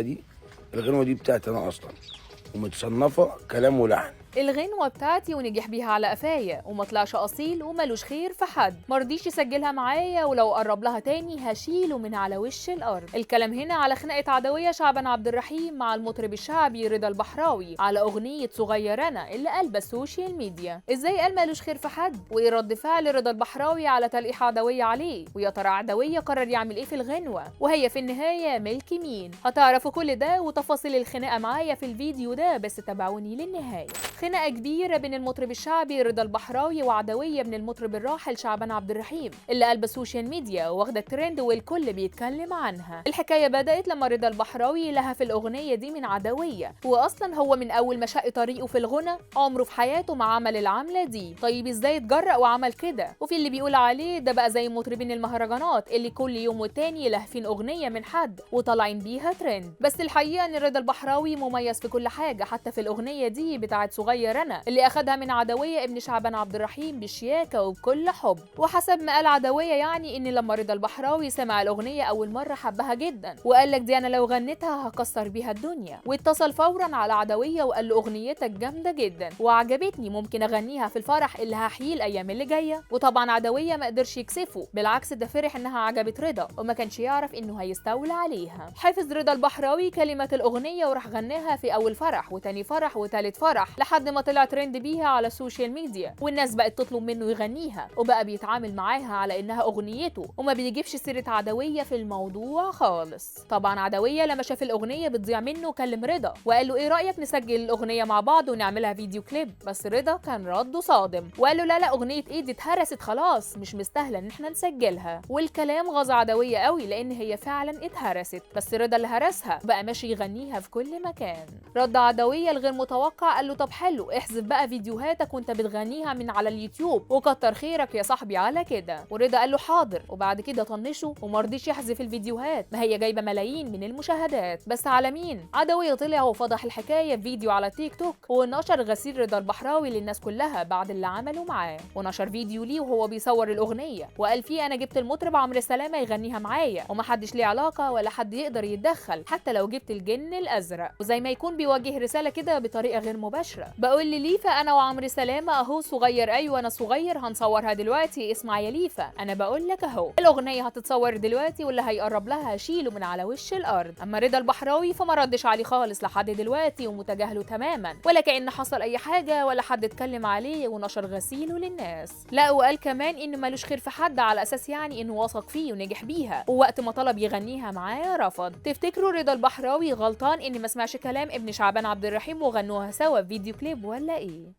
دي الغنوة دي بتاعتي أنا أصلا، ومتصنفة كلام ولحن. الغنوة بتاعتي ونجح بيها على قفايا، وما طلعش أصيل وملوش خير في حد، مرضيش يسجلها معايا، ولو قرب لها تاني هشيله من على وش الأرض. الكلام هنا على خناقة عدوية شعبان عبد الرحيم مع المطرب الشعبي رضا البحراوي على أغنية صغير أنا اللي قلبة السوشيال ميديا. إزاي قال ملوش خير في حد؟ وإيه رد فعل رضا البحراوي على تلقيح عدوية عليه؟ ويا ترى عدوية قرر يعمل إيه في الغنوة؟ وهي في النهاية ملك مين؟ هتعرفوا كل ده وتفاصيل الخناقة معايا في الفيديو ده، بس تابعوني للنهاية. خناقة كبيرة بين المطرب الشعبي رضا البحراوي وعدوية من المطرب الراحل شعبان عبد الرحيم اللي قلب السوشيال ميديا واخدة ترند والكل بيتكلم عنها. الحكاية بدأت لما رضا البحراوي لهف الأغنية دي من عدوية، وأصلا هو من أول ما شق طريقه في الغنى عمره في حياته ما عمل العملة دي. طيب إزاي اتجرأ وعمل كده؟ وفي اللي بيقول عليه ده بقى زي مطربين المهرجانات اللي كل يوم والتاني لاهفين أغنية من حد وطالعين بيها ترند. بس الحقيقة إن رضا البحراوي مميز في كل حاجة، حتى في الأغنية دي بتاعت صغير أنا اللي أخدها من عدوية ابن شعبان عبد الرحيم بشياكة وبكل حب. وحسب ما قال عدوية يعني إن لما رضا البحراوي سمع الأغنية أول مرة حبها جدا، وقال لك دي أنا لو غنيتها هكسر بيها الدنيا، واتصل فورا على عدوية وقال له أغنيتك جامدة جدا وعجبتني، ممكن أغنيها في الفرح اللي هحييه الأيام اللي جاية. وطبعا عدوية ما قدرش يكسفه، بالعكس ده فرح إنها عجبت رضا وما كانش يعرف إنه هيستولى عليها. حفظ رضا البحراوي كلمات الأغنية وراح غناها في أول فرح وتاني فرح وتالت فرح لحد ما طلع ترند بيها على السوشيال ميديا، والناس بقت تطلب منه يغنيها وبقى بيتعامل معاها على انها اغنيته وما بيجيبش سيره عدويه في الموضوع خالص. طبعا عدويه لما شاف الاغنيه بتضيع منه كلم رضا وقال له ايه رايك نسجل الاغنيه مع بعض ونعملها فيديو كليب، بس رضا كان رده صادم وقال له لا لا اغنيه ايه دي اتهرست خلاص مش مستاهله ان احنا نسجلها. والكلام غاظ عدويه قوي لان هي فعلا اتهرست، بس رضا اللي هرسها بقى ماشي يغنيها في كل مكان. رد عدويه الغير متوقع قال له طب حلو احذف بقى فيديوهاتك وانت بتغنيها من على اليوتيوب وكتر خيرك يا صاحبي على كده. ورضا قال له حاضر، وبعد كده طنشه ومرضيش يحذف الفيديوهات، ما هي جايبه ملايين من المشاهدات. بس على مين؟ عدوية طلع وفضح الحكايه في فيديو على تيك توك ونشر غسيل رضا البحراوي للناس كلها بعد اللي عمله معاه، ونشر فيديو ليه وهو بيصور الاغنيه وقال فيه انا جبت المطرب عمرو سلامه يغنيها معايا ومحدش ليه علاقه ولا حد يقدر يتدخل حتى لو جبت الجن الازرق، وزي ما يكون بيوجه رساله كده بطريقه غير مباشره بقول لليفا انا وعمرو سلامه اهو صغير، ايوه انا صغير هنصورها دلوقتي اسمع يا ليفا انا بقول لك اهو الاغنيه هتتصور دلوقتي واللي هيقرب لها هشيله من على وش الارض. اما رضا البحراوي فما ردش عليه خالص لحد دلوقتي ومتجاهله تماما ولا كأن حصل اي حاجه ولا حد اتكلم عليه ونشر غسيله للناس. لا وقال كمان انه ملوش خير في حد على اساس يعني انه واثق فيه ونجح بيها، ووقت ما طلب يغنيها معاه رفض. تفتكروا رضا البحراوي غلطان ان ما سمعش كلام ابن شعبان عبد الرحيم وغنوها سوا في فيديو كليب ولا ايه؟